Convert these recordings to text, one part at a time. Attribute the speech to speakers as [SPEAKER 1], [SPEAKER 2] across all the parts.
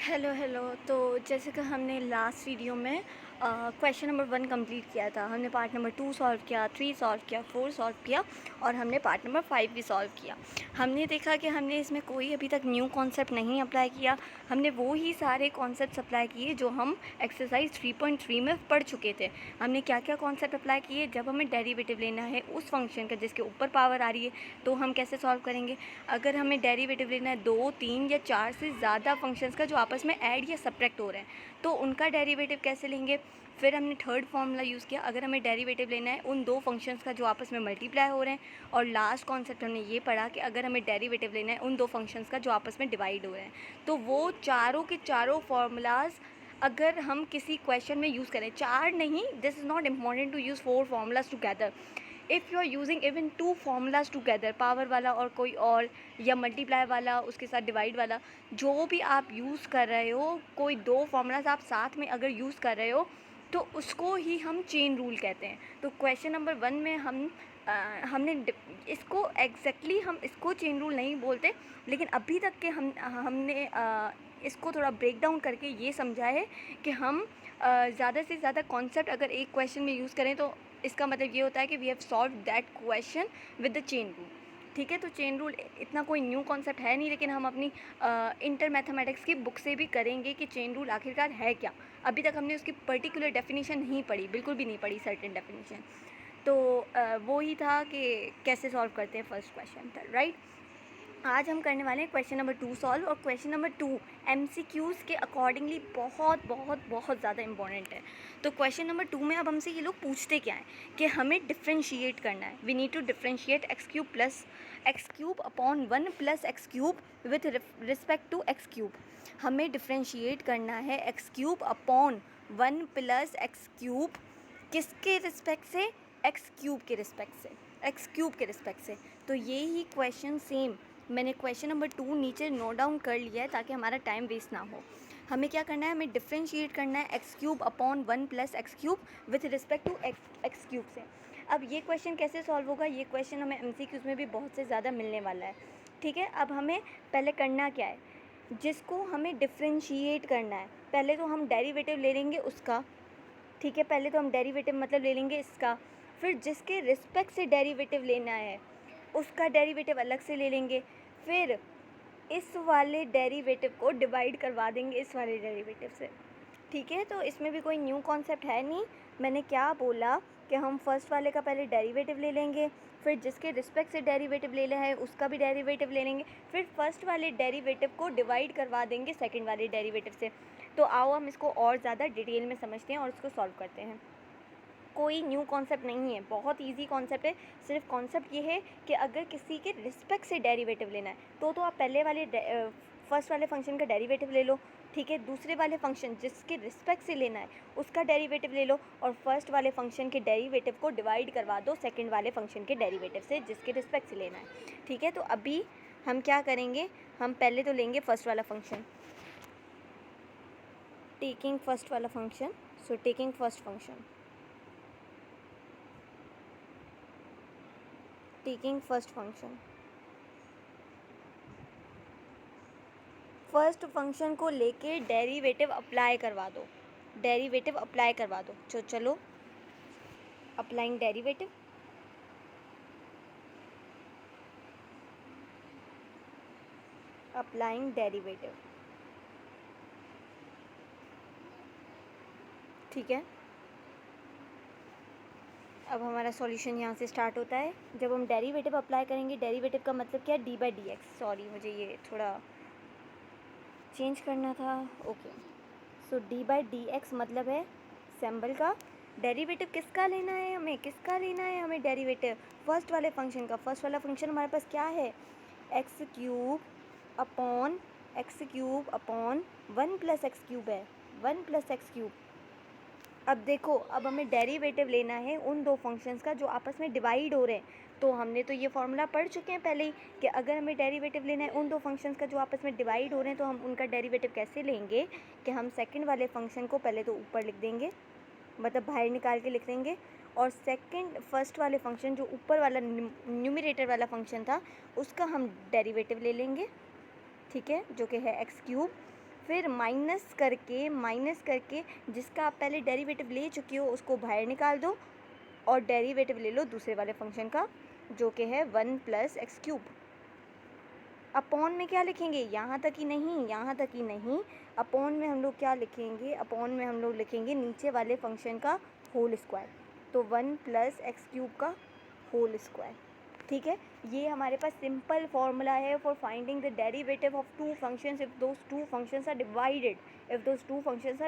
[SPEAKER 1] Hello hello. तो जैसे कि हमने लास्ट वीडियो में क्वेश्चन नंबर 1 कंप्लीट किया था। हमने पार्ट नंबर 2 सॉल्व किया, 3 सॉल्व किया, 4 सॉल्व किया और हमने पार्ट नंबर 5 भी सॉल्व किया। हमने देखा कि हमने इसमें कोई अभी तक न्यू कॉन्सेप्ट नहीं अप्लाई किया। हमने वो ही सारे कॉन्सेप्ट्स अप्लाई किए जो हम एक्सरसाइज 3.3 में पढ़ चुके थे। हमने क्या क्या कॉन्सेप्ट अप्लाई किए? जब हमें डेरिवेटिव लेना है उस फंक्शन का जिसके ऊपर पावर आ रही है तो हम कैसे सॉल्व करेंगे। अगर हमें डेरिवेटिव लेना है 2, 3 या 4 से ज़्यादा फंक्शंस का जो आपस में ऐड या सब्ट्रैक्ट हो रहे हैं तो उनका डेरिवेटिव कैसे लेंगे। फिर हमने थर्ड फॉर्मूला यूज़ किया, अगर हमें डेरिवेटिव लेना है उन दो फंक्शंस का जो आपस में मल्टीप्लाई हो रहे हैं। और लास्ट कॉन्सेप्ट हमने ये पढ़ा कि अगर हमें डेरिवेटिव लेना है उन दो फंक्शंस का जो आपस में डिवाइड हो रहे हैं। तो वो चारों के चारों फार्मूलाज अगर हम किसी क्वेश्चन में यूज़ करें, चार नहीं, this is not important to use 4 formulas together. If you are using even 2 formulas together, power वाला और कोई और, या मल्टीप्लाई वाला उसके साथ डिवाइड वाला, जो भी आप यूज़ कर रहे हो, कोई 2 फार्मूलाज आप साथ में अगर यूज़ कर रहे हो तो उसको ही हम चेन रूल कहते हैं। तो क्वेश्चन नंबर 1 में हमने इसको एग्जैक्टली हम इसको चेन रूल नहीं बोलते, लेकिन अभी तक के हमने इसको थोड़ा ब्रेक डाउन करके ये समझा है कि हम ज़्यादा से ज़्यादा कॉन्सेप्ट अगर एक क्वेश्चन में यूज़ करें तो इसका मतलब ये होता है कि we have solve that question with the chain rule. ठीक है, तो चेन रूल इतना कोई न्यू कॉन्सेप्ट है नहीं, लेकिन हम अपनी इंटर मैथमेटिक्स की बुक से भी करेंगे कि चेन रूल आखिरकार है क्या। अभी तक हमने उसकी पर्टिकुलर डेफिनेशन नहीं पढ़ी, बिल्कुल भी नहीं पढ़ी सर्टेन डेफिनेशन। तो वो ही था कि कैसे सॉल्व करते हैं फर्स्ट क्वेश्चन था, राइट। आज हम करने वाले हैं क्वेश्चन नंबर 2 सॉल्व। और क्वेश्चन नंबर 2 एमसीक्यूज़ के अकॉर्डिंगली बहुत बहुत बहुत ज़्यादा इंपॉर्टेंट है। तो क्वेश्चन नंबर 2 में अब हमसे ये लोग पूछते क्या है कि हमें डिफ्रेंशिएट करना है। We need to differentiate x cube plus x cube upon 1 plus x cube with respect to x cube. हमें डिफ्रेंशिएट करना है x cube upon 1 plus x cube, किसके रिस्पेक्ट से? एक्स क्यूब के रिस्पेक्ट से, एक्स क्यूब के respect से। तो ये ही क्वेश्चन सेम मैंने क्वेश्चन नंबर 2 नीचे नोट डाउन कर लिया है ताकि हमारा टाइम वेस्ट ना हो। हमें क्या करना है, हमें डिफ्रेंशिएट करना है x cube upon 1 plus x cube with respect to x cube से। अब ये क्वेश्चन कैसे सॉल्व होगा? ये क्वेश्चन हमें एमसीक्यूज़ में भी बहुत से ज़्यादा मिलने वाला है। ठीक है, अब हमें पहले करना क्या है, जिसको हमें डिफ्रेंशिएट करना है पहले तो हम डेरिवेटिव ले लेंगे उसका। ठीक है, पहले तो हम डेरिवेटिव मतलब ले लेंगे इसका, फिर जिसके रिस्पेक्ट से डेरिवेटिव लेना है उसका डेरिवेटिव अलग से ले लेंगे, फिर इस वाले डेरिवेटिव को डिवाइड करवा देंगे इस वाले डेरिवेटिव से। ठीक है, तो इसमें भी कोई न्यू कॉन्सेप्ट है नहीं। मैंने क्या बोला कि हम फर्स्ट वाले का पहले डेरिवेटिव ले लेंगे, फिर जिसके रिस्पेक्ट से डेरिवेटिव लेना है उसका भी डेरिवेटिव ले लेंगे, फिर फर्स्ट वाले डेरिवेटिव को डिवाइड करवा देंगे सेकंड वाले डेरिवेटिव से। तो आओ हम इसको और ज़्यादा डिटेल में समझते हैं और इसको सॉल्व करते हैं। कोई न्यू कॉन्सेप्ट नहीं है, बहुत इजी कॉन्सेप्ट है। सिर्फ कॉन्सेप्ट ये है कि अगर किसी के रिस्पेक्ट से डेरिवेटिव लेना है तो आप पहले वाले फर्स्ट वाले फंक्शन का डेरिवेटिव ले लो। ठीक है, दूसरे वाले फंक्शन जिसके रिस्पेक्ट से लेना है उसका डेरिवेटिव ले लो, और फर्स्ट वाले फंक्शन के डेरिवेटिव को डिवाइड करवा दो सेकंड वाले फंक्शन के डेरिवेटिव से जिसके रिस्पेक्ट से लेना है। ठीक है, तो अभी हम क्या करेंगे, हम पहले तो लेंगे फर्स्ट वाला फंक्शन, टेकिंग फर्स्ट वाला function. So taking first function, taking first function, first function को लेके डेरिवेटिव अप्लाई करवा दो, डेरिवेटिव अप्लाई करवा दो। चलो अप्लाइंग डेरिवेटिव, अप्लाइंग डेरिवेटिव। ठीक है, अब हमारा सॉल्यूशन यहाँ से स्टार्ट होता है। जब हम डेरिवेटिव अप्लाई करेंगे, डेरिवेटिव का मतलब क्या है, D by D x. Sorry, मुझे ये थोड़ा चेंज करना था। Okay, so D by D x मतलब है सिंबल का। डेरिवेटिव किसका लेना है हमें, किसका लेना है हमें डेरिवेटिव? फर्स्ट वाले फंक्शन का। फर्स्ट वाला फंक्शन हमारे पास क्या है, x cube upon 1 plus x cube है, 1 प्लस एक्स क्यूब। अब देखो, अब हमें डेरिवेटिव लेना है उन दो फंक्शंस का जो आपस में डिवाइड हो रहे हैं। तो हमने तो ये फॉर्मूला पढ़ चुके हैं पहले ही कि अगर हमें डेरिवेटिव लेना है उन दो फंक्शंस का जो आपस में डिवाइड हो रहे हैं तो हम उनका डेरिवेटिव कैसे लेंगे कि हम सेकंड वाले फंक्शन को पहले तो ऊपर लिख देंगे, मतलब बाहर निकाल के लिख देंगे, और फर्स्ट वाले फंक्शन जो ऊपर वाला न्यूमरेटर वाला फंक्शन था उसका हम डेरिवेटिव ले लेंगे। ठीक है, जो कि है एक्स क्यूब फिर माइनस करके जिसका आप पहले डेरिवेटिव ले चुके हो उसको बाहर निकाल दो और डेरिवेटिव ले लो दूसरे वाले फंक्शन का जो कि है 1 + x³ अपॉन में क्या लिखेंगे, यहाँ तक ही नहीं, अपॉन में हम लोग क्या लिखेंगे, अपॉन में हम लोग लिखेंगे नीचे वाले फंक्शन का होल स्क्वायर, तो 1 + x³ का होल स्क्वायर। ठीक है, ये हमारे पास सिंपल फॉर्मूला है for finding the derivative of two functions if those two functions are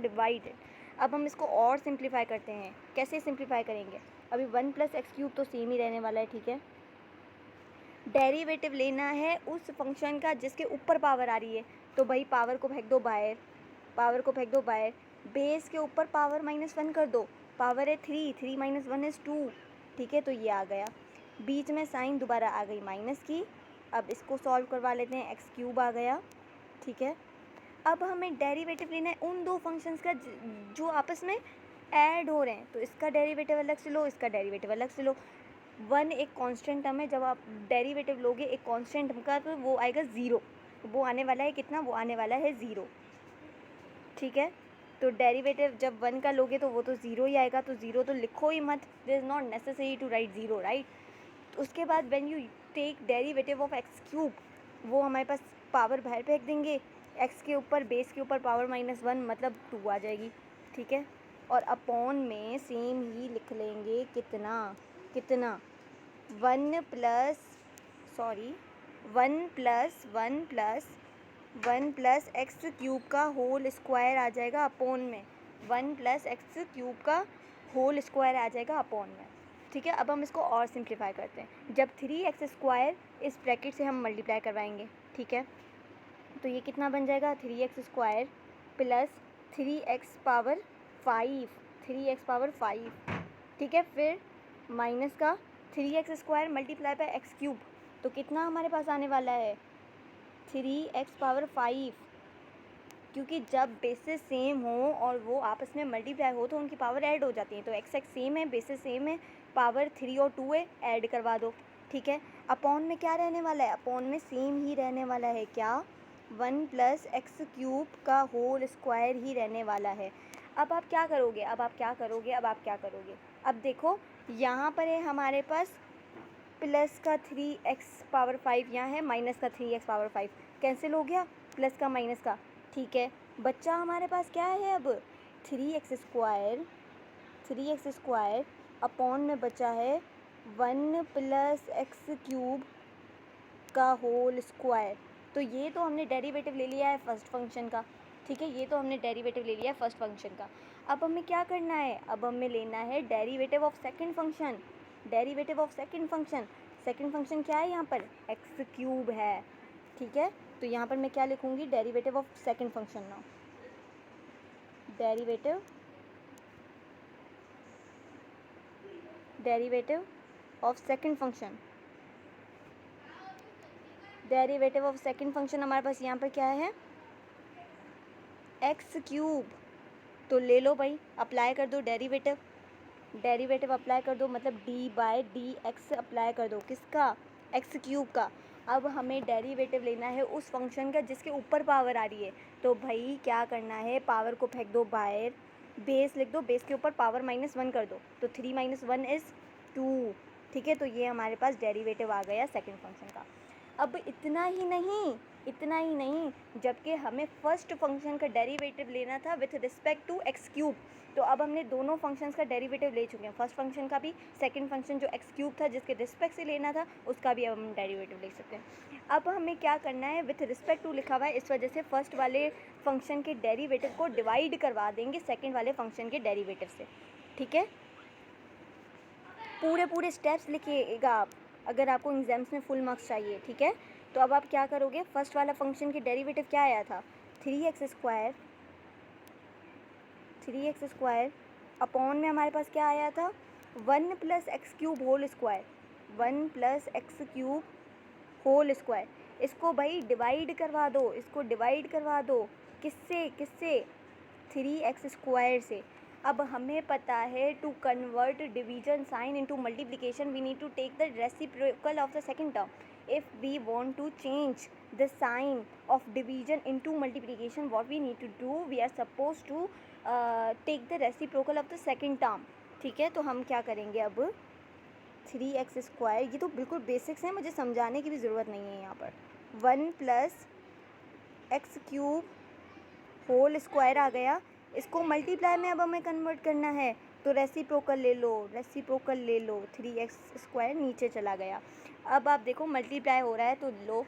[SPEAKER 1] divided. अब हम इसको और सिंप्लीफाई करते हैं। कैसे सिंप्लीफाई करेंगे, अभी 1 + x³ तो सेम ही रहने वाला है। ठीक है, डेरिवेटिव लेना है उस फंक्शन का जिसके ऊपर पावर आ रही है, तो भाई पावर को फेंक दो बाहर, बेस के ऊपर पावर -1 कर दो, पावर है 3 - 1 = 2। ठीक है, तो ये आ गया, बीच में साइन दोबारा आ गई माइनस की। अब इसको सॉल्व करवा लेते हैं, x³ आ गया। ठीक है, अब हमें डेरिवेटिव लेना है उन दो फंक्शंस का जो आपस में ऐड हो रहे हैं, तो इसका डेरिवेटिव अलग से लो, इसका डेरिवेटिव अलग से लो। 1 एक कांस्टेंट टर्म है, जब आप डेरिवेटिव लोगे एक कांस्टेंट टर्म का तो वो आएगा 0, वो आने वाला है कितना, वो आने वाला है 0। ठीक है, तो डेरिवेटिव जब 1 का लोगे तो वो तो 0 ही आएगा, तो 0 तो लिखो ही मत, this is not necessary to write 0, right. उसके बाद when you take derivative of x³, वो हमारे पास पावर बाहर फेंक देंगे, x के ऊपर बेस के ऊपर पावर -1 मतलब 2 आ जाएगी। ठीक है, और अपॉन में सेम ही लिख लेंगे कितना 1 + x³ का होल स्क्वायर आ जाएगा अपॉन में, 1 + x³ का होल स्क्वायर आ जाएगा अपॉन में। ठीक है, अब हम इसको और सिंप्लीफाई करते हैं। जब 3x² इस ब्रैकेट से हम मल्टीप्लाई करवाएंगे, ठीक है, तो ये कितना बन जाएगा, 3x² + 3x⁵। ठीक है, फिर माइनस का 3x² मल्टीप्लाई बाय x³, तो कितना हमारे पास आने वाला है, 3x⁵। क्योंकि जब बेसिस सेम हो और वो आपस में मल्टीप्लाई हो तो उनकी पावर ऐड हो जाती है, तो x सेम है, बेसिस सेम है, पावर 3 और 2 है, ऐड करवा दो। ठीक है, अपॉन में क्या रहने वाला है, अपॉन में सेम ही रहने वाला है, क्या, 1 + x³ का होल स्क्वायर ही रहने वाला है। अब आप क्या करोगे, अब देखो यहाँ पर है हमारे पास प्लस का 3x⁵, यहाँ है माइनस का 3x⁵, कैंसिल हो गया प्लस का माइनस का। ठीक है, बच्चा हमारे पास क्या है अब, 3x² अपॉन में बचा है 1 + x³ का होल स्क्वायर। तो ये तो हमने डेरिवेटिव ले लिया है फर्स्ट फंक्शन का। ठीक है, अब हमें क्या करना है, अब हमें लेना है derivative of second function. Second function क्या है यहाँ पर, x³ है। ठीक है, तो यहाँ पर मैं क्या लिखूँगी, derivative of second function now, derivative of second function हमारे पास यहाँ पर क्या है, x³। तो ले लो भाई, अप्लाई कर दो डेरिवेटिव अप्लाई कर दो, मतलब d/dx अप्लाई कर दो, किसका, x³ का। अब हमें डेरिवेटिव लेना है उस फंक्शन का जिसके ऊपर पावर आ रही है, तो भाई क्या करना है, पावर को फेंक दो बाहर, बेस लिख दो, बेस के ऊपर पावर -1 कर दो, तो 3 - 1 = 2। ठीक है, तो ये हमारे पास डेरिवेटिव आ गया सेकंड फंक्शन का। अब इतना ही नहीं, जबकि हमें फर्स्ट फंक्शन का डेरिवेटिव लेना था विथ रिस्पेक्ट टू x³, तो अब हमने दोनों फंक्शंस का डेरिवेटिव ले चुके हैं, फर्स्ट फंक्शन का भी, सेकंड फंक्शन जो x³ था जिसके रिस्पेक्ट से लेना था उसका भी अब हम डेरिवेटिव ले सकते हैं। अब हमें क्या करना है, विथ रिस्पेक्ट टू लिखा हुआ है, इस वजह से फर्स्ट वाले फंक्शन के डेरिवेटिव को डिवाइड करवा देंगे सेकेंड वाले फंक्शन के डेरिवेटिव से। ठीक है, पूरे स्टेप्स लिखिएगा आप, अगर आपको एग्जाम्स में फुल मार्क्स चाहिए। ठीक है, तो अब आप क्या करोगे, फर्स्ट वाला फंक्शन की डेरिवेटिव क्या आया था, 3x² अपॉन में हमारे पास क्या आया था, 1 + x³ होल स्क्वायर। इसको भाई डिवाइड करवा दो, किससे 3x² से। अब हमें पता है to convert division sign into multiplication we need to take the reciprocal of the second term. if we want to change the sign of division into multiplication, what we need to do, we are supposed to take the reciprocal of the second term. ठीक है, तो हम क्या करेंगे अब 3x², ये तो बिल्कुल बेसिक्स हैं, मुझे समझाने की भी ज़रूरत नहीं है यहाँ पर. 1 + x³ होल स्क्वायर आ गया. इसको मल्टीप्लाई में अब हमें कन्वर्ट करना है, तो रेसिप्रोकल ले लो, 3x² नीचे चला गया. अब आप देखो मल्टीप्लाई हो रहा है तो लो,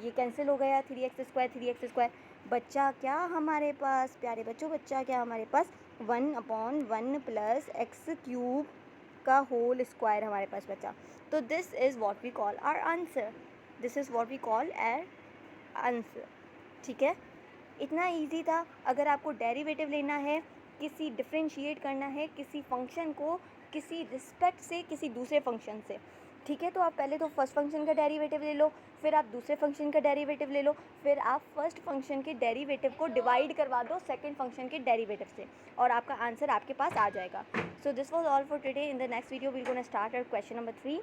[SPEAKER 1] ये कैंसिल हो गया. 3x² बच्चा क्या हमारे पास, प्यारे बच्चों, बच्चा क्या हमारे पास 1/1 + x³ का होल स्क्वायर हमारे पास बचा. तो this is what we call our answer. ठीक है, इतना इजी था. अगर आपको डेरिवेटिव लेना है, किसी डिफरेंशिएट करना है किसी फंक्शन को किसी रिस्पेक्ट से किसी दूसरे फंक्शन से, ठीक है, तो आप पहले तो फर्स्ट फंक्शन का डेरिवेटिव ले लो, फिर आप दूसरे फंक्शन का डेरिवेटिव ले लो, फिर आप फर्स्ट फंक्शन के डेरिवेटिव को डिवाइड करवा दो सेकंड फंक्शन के डेरिवेटिव से, और आपका आंसर आपके पास आ जाएगा. So this was all for today. In the next video we will gonna start our question number 3.